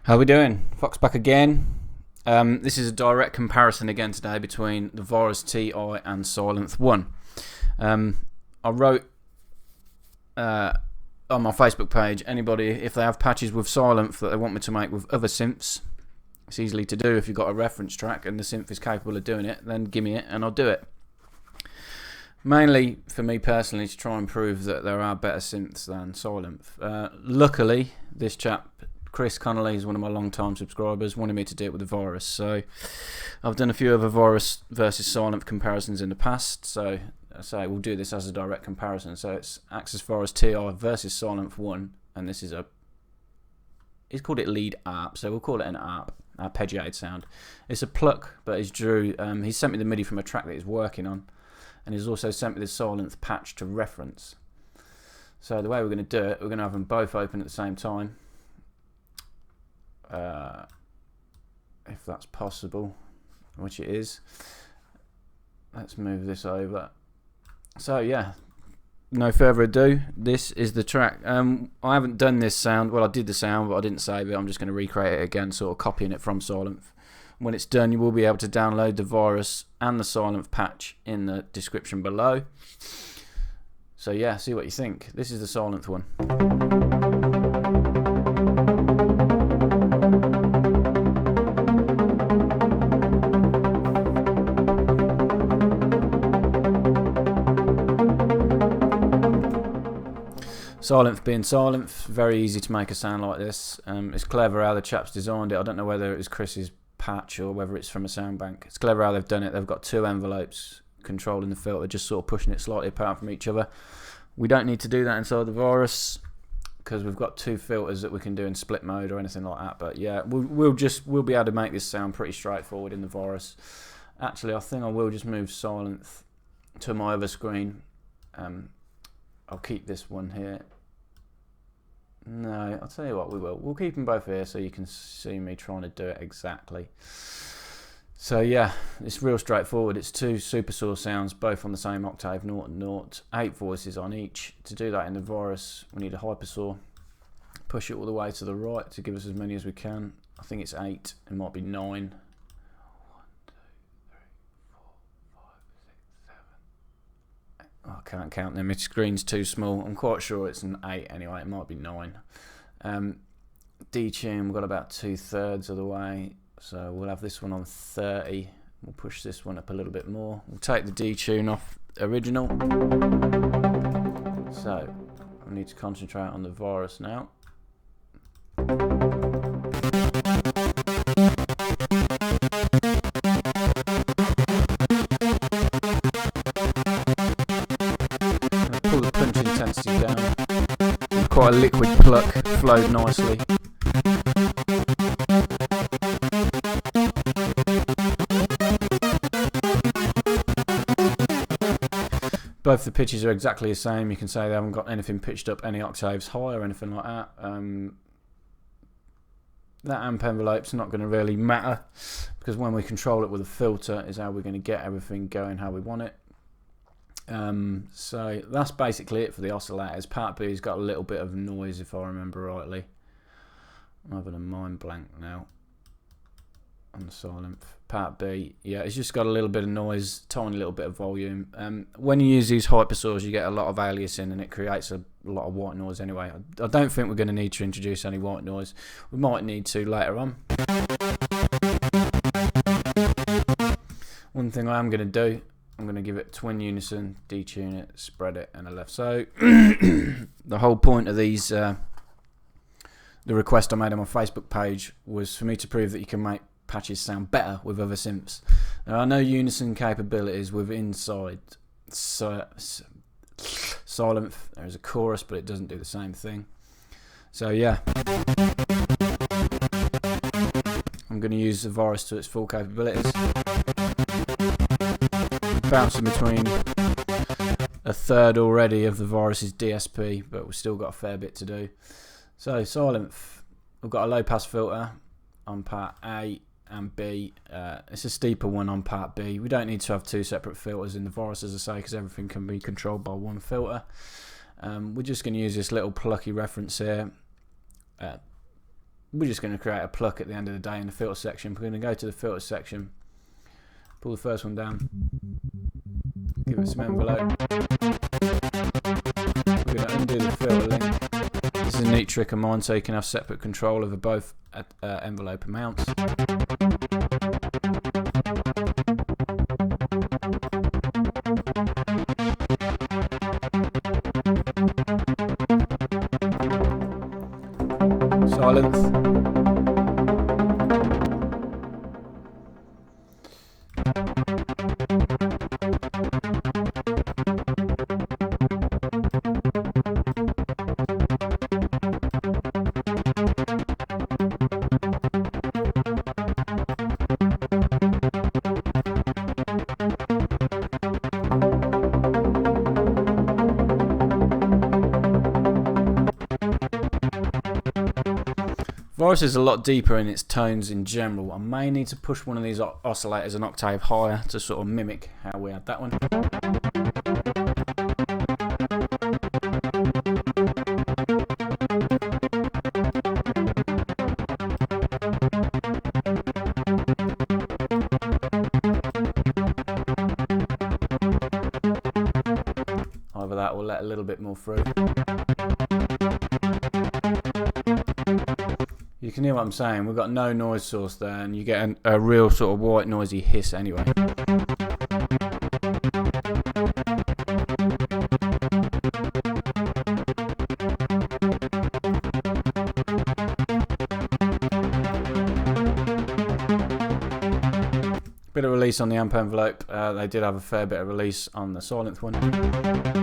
How we doing? Fox back again. This is a direct comparison again today between the Virus TI and Sylenth1. I wrote on my Facebook page, anybody, if they have patches with Sylenth that they want me to make with other synths, it's easily to do if you've got a reference track and the synth is capable of doing it, then give me it and I'll do it. Mainly, for me personally, to try and prove that there are better synths than Sylenth. Luckily, this chap, Chris Connolly, is one of my long-time subscribers, wanted me to do it with the Virus. So I've done a few other Virus versus Sylenth comparisons in the past, so I say we'll do this as a direct comparison. So it's Axis Virus TI versus Sylenth1, and this is he's called it lead ARP, so we'll call it an ARP, arpeggiated sound. It's a Pluck, but he's he's sent me the MIDI from a track that he's working on, and he's also sent me the Sylenth patch to reference. So the way we're going to do it, we're going to have them both open at the same time. If that's possible, which it is. Let's move this over. So yeah, no further ado, this is the track. I haven't done this sound. Well, I did the sound, but I didn't save it. I'm just going to recreate it again, sort of copying it from Sylenth. When it's done, you will be able to download the Virus and the Sylenth patch in the description below. So yeah, see what you think. This is the Sylenth one. Sylenth being Sylenth, very easy to make a sound like this. It's clever how the chap's designed it. I don't know whether it was Chris's patch or whether it's from a sound bank. It's clever how they've done it. They've got two envelopes controlling the filter, just sort of pushing it slightly apart from each other. We don't need to do that inside the Virus because we've got two filters that we can do in split mode or anything like that. But yeah, we'll be able to make this sound pretty straightforward in the Virus. Actually, I think I will just move Sylenth to my other screen. I'll keep this one here. No, I'll tell you what, we will. We'll keep them both here so you can see me trying to do it exactly. So yeah, it's real straightforward. It's two super saw sounds, both on the same octave, 0 and 0, 8 voices on each. To do that in the Virus, we need a hypersaw. Push it all the way to the right to give us as many as we can. I think it's 8, it might be 9. I can't count them, my screen's too small. I'm quite sure it's an 8 anyway, it might be 9. D-tune, we've got about 2/3 of the way, so we'll have this one on 30. We'll push this one up a little bit more. We'll take the D-tune off original. So, I need to concentrate on the Virus now. Down. Quite a liquid Pluck, flowed nicely. Both the pitches are exactly the same. You can say they haven't got anything pitched up any octaves high or anything like that. That amp envelope's not going to really matter because when we control it with a filter is how we're going to get everything going how we want it. So that's basically it for the oscillators. Part B's got a little bit of noise if I remember rightly. I'm having a mind blank now on the Sylenth. Part B, yeah, it's just got a little bit of noise, tiny little bit of volume. When you use these hypersaws you get a lot of aliasing and it creates a lot of white noise anyway. I don't think we're going to need to introduce any white noise. We might need to later on. One thing I am going to do, I'm going to give it twin unison, detune it, spread it, and a left. So the whole point of these, the request I made on my Facebook page was for me to prove that you can make patches sound better with other synths. There are no unison capabilities with inside Sylenth. There is a chorus, but it doesn't do the same thing. So yeah, I'm going to use the Virus to its full capabilities. Bouncing between 1/3 already of the Virus's DSP, but we've still got a fair bit to do. So Sylenth, we've got a low pass filter on part A and B. It's a steeper one on part B. We don't need to have two separate filters in the Virus, as I say, because everything can be controlled by one filter. We're just going to use this little plucky reference here. we're just going to create a pluck at the end of the day in the filter section. We're going to go to the filter section, pull the first one down, give it some envelope. We're going to undo the filter link. This is a neat trick of mine, so you can have separate control over both envelope amounts. Sylenth. Voice is a lot deeper in its tones in general. I may need to push one of these oscillators an octave higher to sort of mimic how we had that one. Either that or let a little bit more through. You can hear what I'm saying, we've got no noise source there, and you get a real sort of white noisy hiss anyway. Bit of release on the amp envelope, they did have a fair bit of release on the Sylenth1.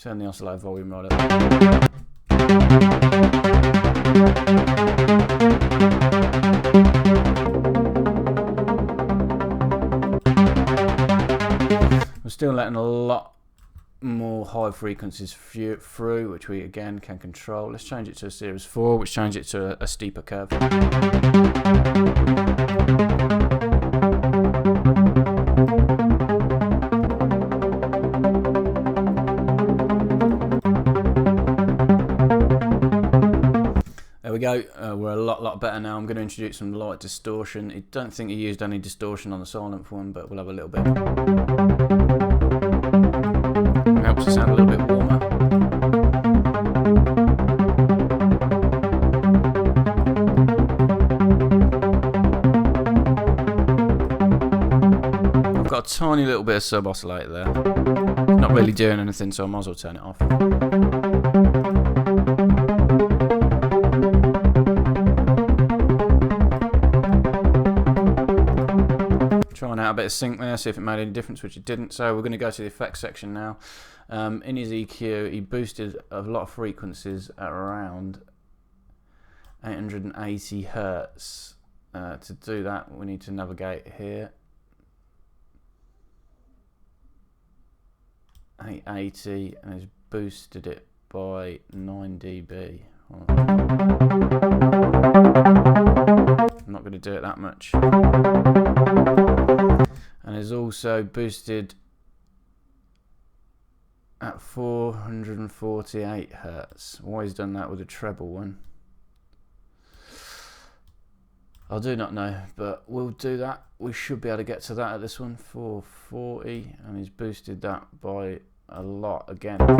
Turn the oscillator volume right up. We're still letting a lot more high frequencies through, which we again can control. Let's change it to a series 4, which changes it to a steeper curve. There we go, we're a lot better now. I'm going to introduce some light distortion. I don't think you used any distortion on the Sylenth1, but we'll have a little bit. It helps it sound a little bit warmer. I've got a tiny little bit of sub oscillator there. It's not really doing anything, so I might as well turn it off. Trying out a bit of sync there, see if it made any difference, which it didn't. So we're going to go to the effects section now. In his EQ, he boosted a lot of frequencies at around 880 hertz. To do that, we need to navigate here. 880, and he's boosted it by 9 dB. I'm not going to do it that much. And is also boosted at 448 hertz. Always done that with a treble one. I do not know, but we'll do that. We should be able to get to that at this one. 440, and he's boosted that by a lot again. I'm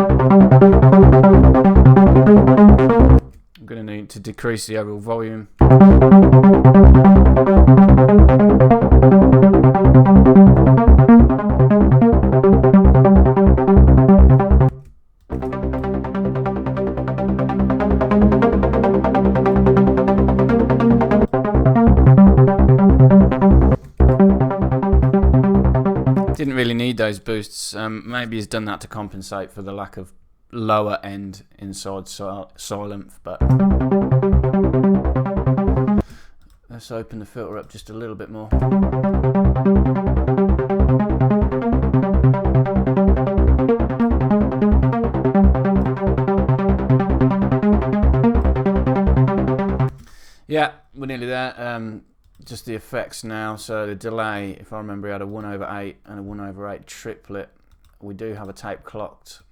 going to need to decrease the overall volume. Didn't really need those boosts. Maybe he's done that to compensate for the lack of lower end inside Sylenth, but let's open the filter up just a little bit more. Yeah, we're nearly there. Just the effects now. So the delay, if I remember, we had a 1/8 and a 1/8 triplet. We do have a tape clocked.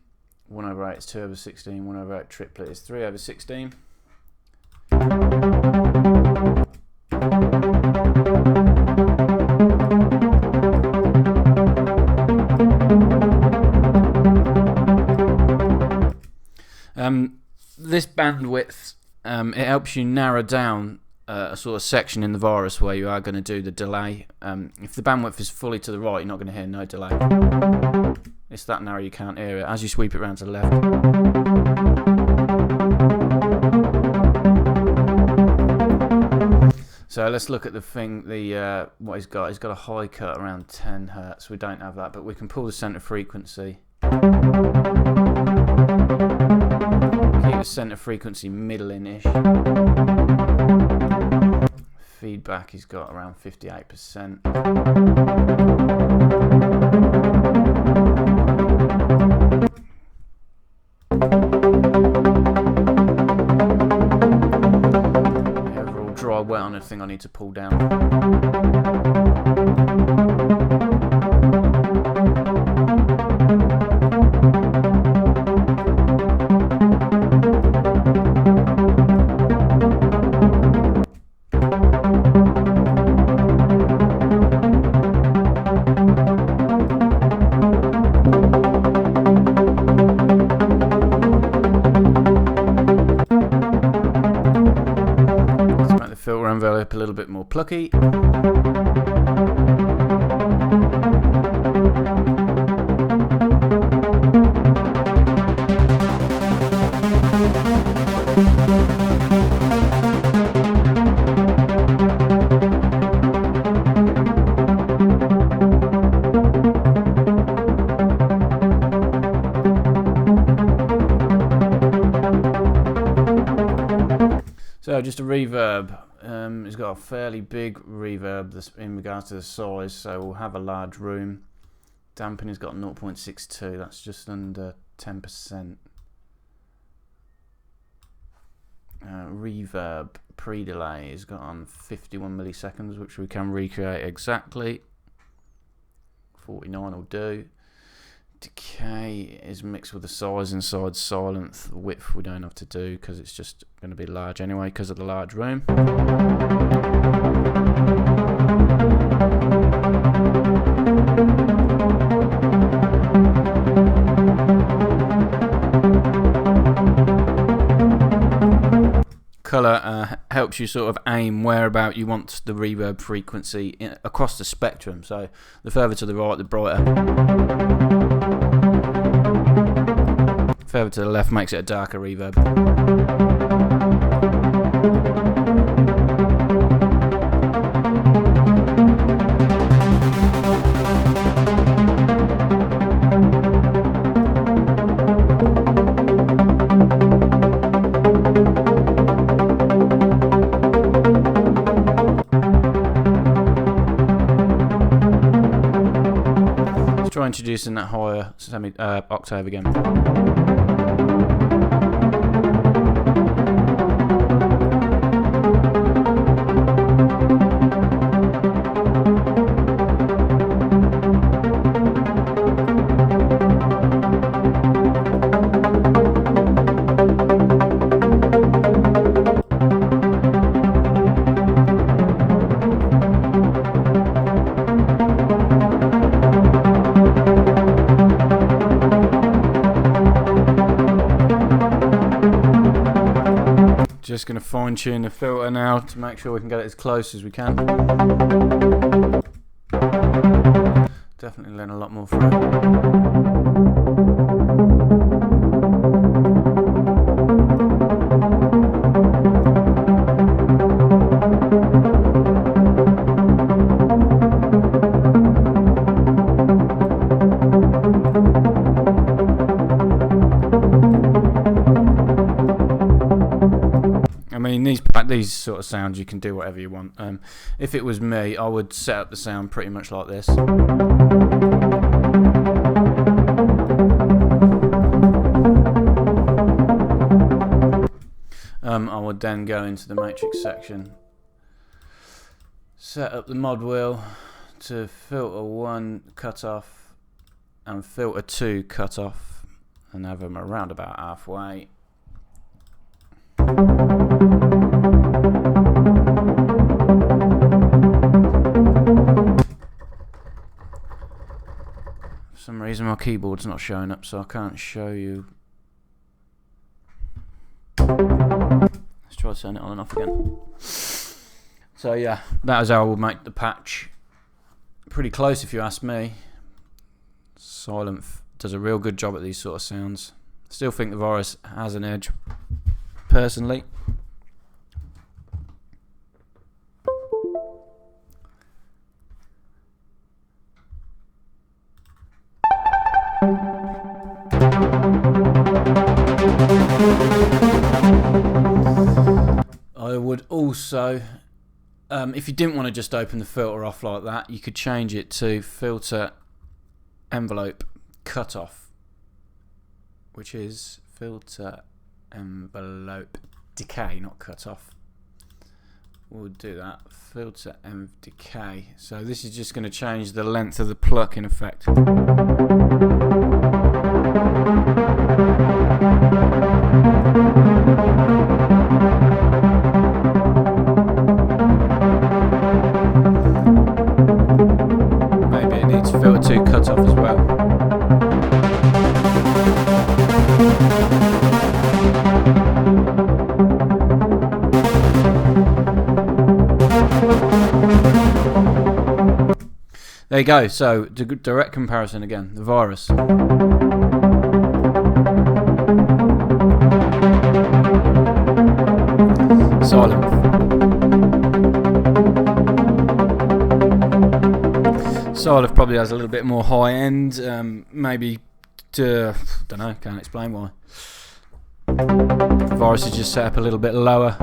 1/8 is 2/16. 1/8 triplet is 3/16. This bandwidth, it helps you narrow down a sort of section in the virus where you are going to do the delay. If the bandwidth is fully to the right, you're not going to hear no delay. It's that narrow you can't hear it. As you sweep it around to the left. So let's look at the thing. What he's got. He's got a high cut around 10 Hz. We don't have that, but we can pull the center frequency. Keep the center frequency middling-ish. Feedback he's got around 58%. The overall dry wet on the thing I need to pull down. Filter envelope a little bit more plucky. So just a reverb. It's got a fairly big reverb in regards to the size, so we'll have a large room. Dampening's got 0.62, that's just under 10%. Reverb pre-delay is got on 51 milliseconds, which we can recreate exactly. 49 will do. Decay is mixed with the size inside Sylenth. Width we don't have to do because it's just going to be large anyway because of the large room. Colour helps you sort of aim whereabout you want the reverb frequency across the spectrum. So the further to the right, the brighter. Further to the left makes it a darker reverb. Let's try introducing that higher octave again. Just going to fine tune the filter now to make sure we can get it as close as we can. Definitely learn a lot more from it. I mean, these sort of sounds, you can do whatever you want. If it was me, I would set up the sound pretty much like this. I would then go into the matrix section, set up the mod wheel to filter 1 cutoff and filter 2 cutoff, and have them around about halfway. For some reason my keyboard's not showing up, so I can't show you. Let's try to turn it on and off again. So yeah, that is how I will make the patch. Pretty close if you ask me. Sylenth does a real good job at these sort of sounds. Still think the Virus has an edge, personally. I would also, if you didn't want to just open the filter off like that, you could change it to filter envelope cutoff, which is filter envelope decay, not cutoff. We'll do that. Filter env decay. So this is just going to change the length of the pluck in effect. Maybe it needs filter 2 cutoff as well. There you go, so direct comparison again, the Virus. Sylenth. Sylenth probably has a little bit more high end, maybe, don't know, can't explain why. The Virus is just set up a little bit lower.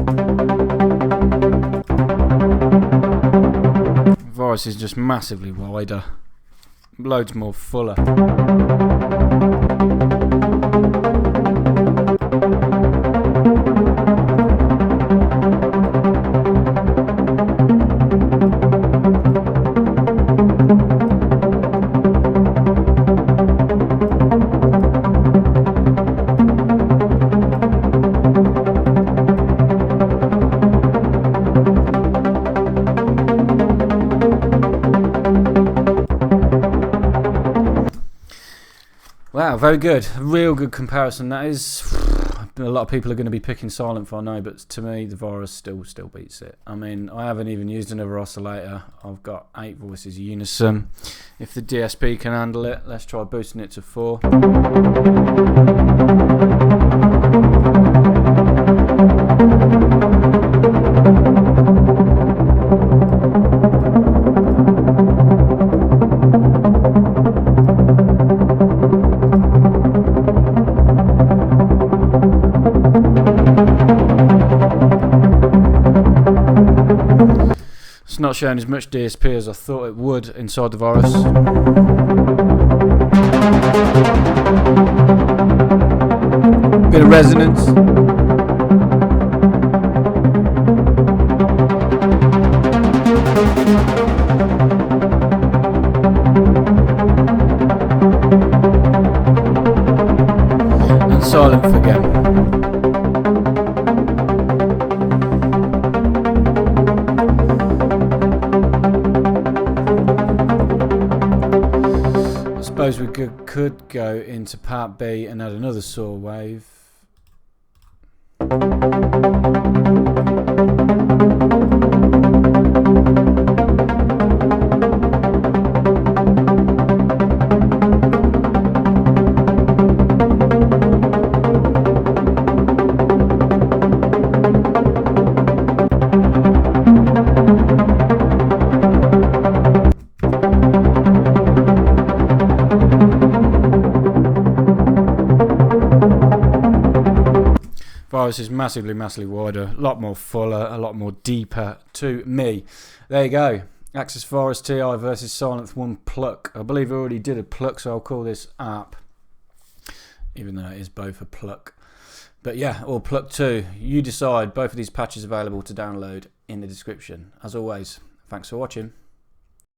Virus is just massively wider, loads more fuller. Wow, very good. A real good comparison that is. A lot of people are going to be picking Sylenth, I know, but to me the Virus still beats it. I mean, I haven't even used another oscillator. I've got 8 voices unison. If the DSP can handle it, let's try boosting it to 4. It's not showing as much DSP as I thought it would inside the Virus. Bit of resonance. And Sylenth again. I suppose we could go into part B and add another saw wave. Virus is massively wider, a lot more fuller, a lot more deeper to me. There you go. Axis Virus TI versus Sylenth1 Pluck. I believe I already did a Pluck, so I'll call this ARP. even though it is both a Pluck. But yeah, or Pluck 2. You decide. Both of these patches available to download in the description. As always, thanks for watching.